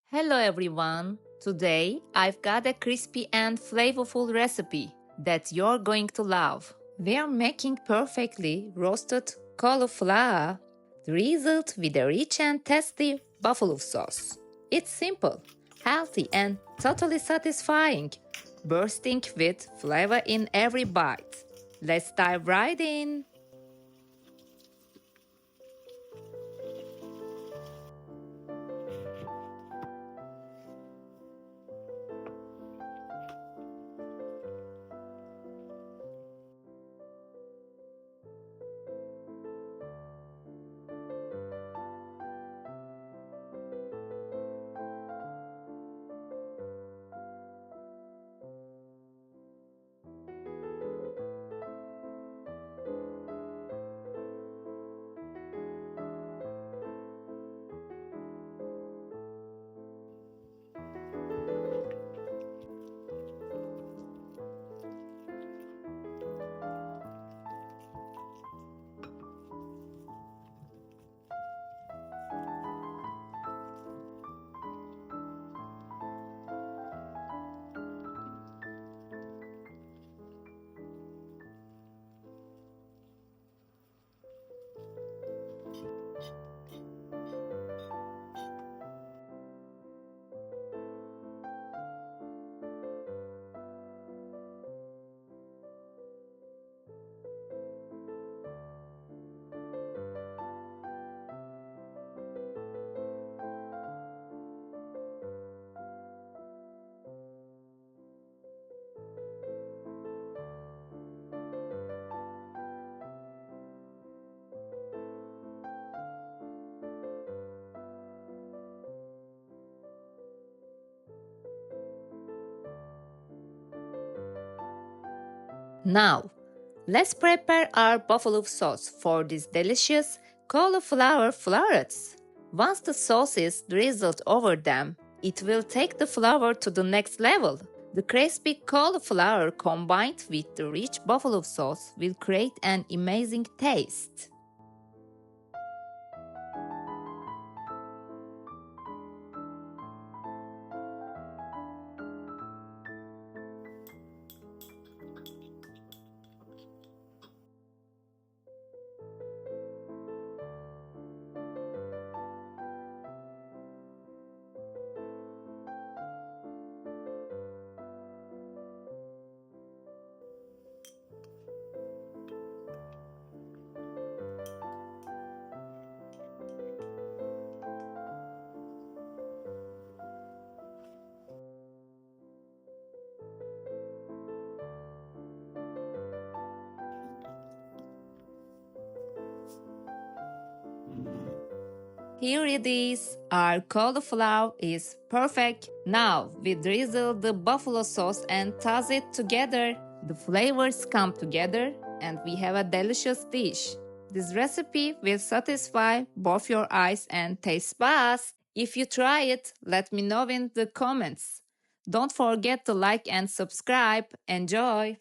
Hello everyone! Today I've got a crispy and flavorful recipe that you're going to love. We're making perfectly roasted cauliflower drizzled with a rich and tasty buffalo sauce. It's simple, healthy and totally satisfying, bursting with flavor in every bite. Let's dive right in! Now, let's prepare our buffalo sauce for these delicious cauliflower florets. Once the sauce is drizzled over them, it will take the flavor to the next level. The crispy cauliflower combined with the rich buffalo sauce will create an amazing taste. Here it is. Our cauliflower is perfect. Now we drizzle the buffalo sauce and toss it together. The flavors come together and we have a delicious dish. This recipe will satisfy both your eyes and taste buds. If you try it, let me know in the comments. Don't forget to like and subscribe. Enjoy!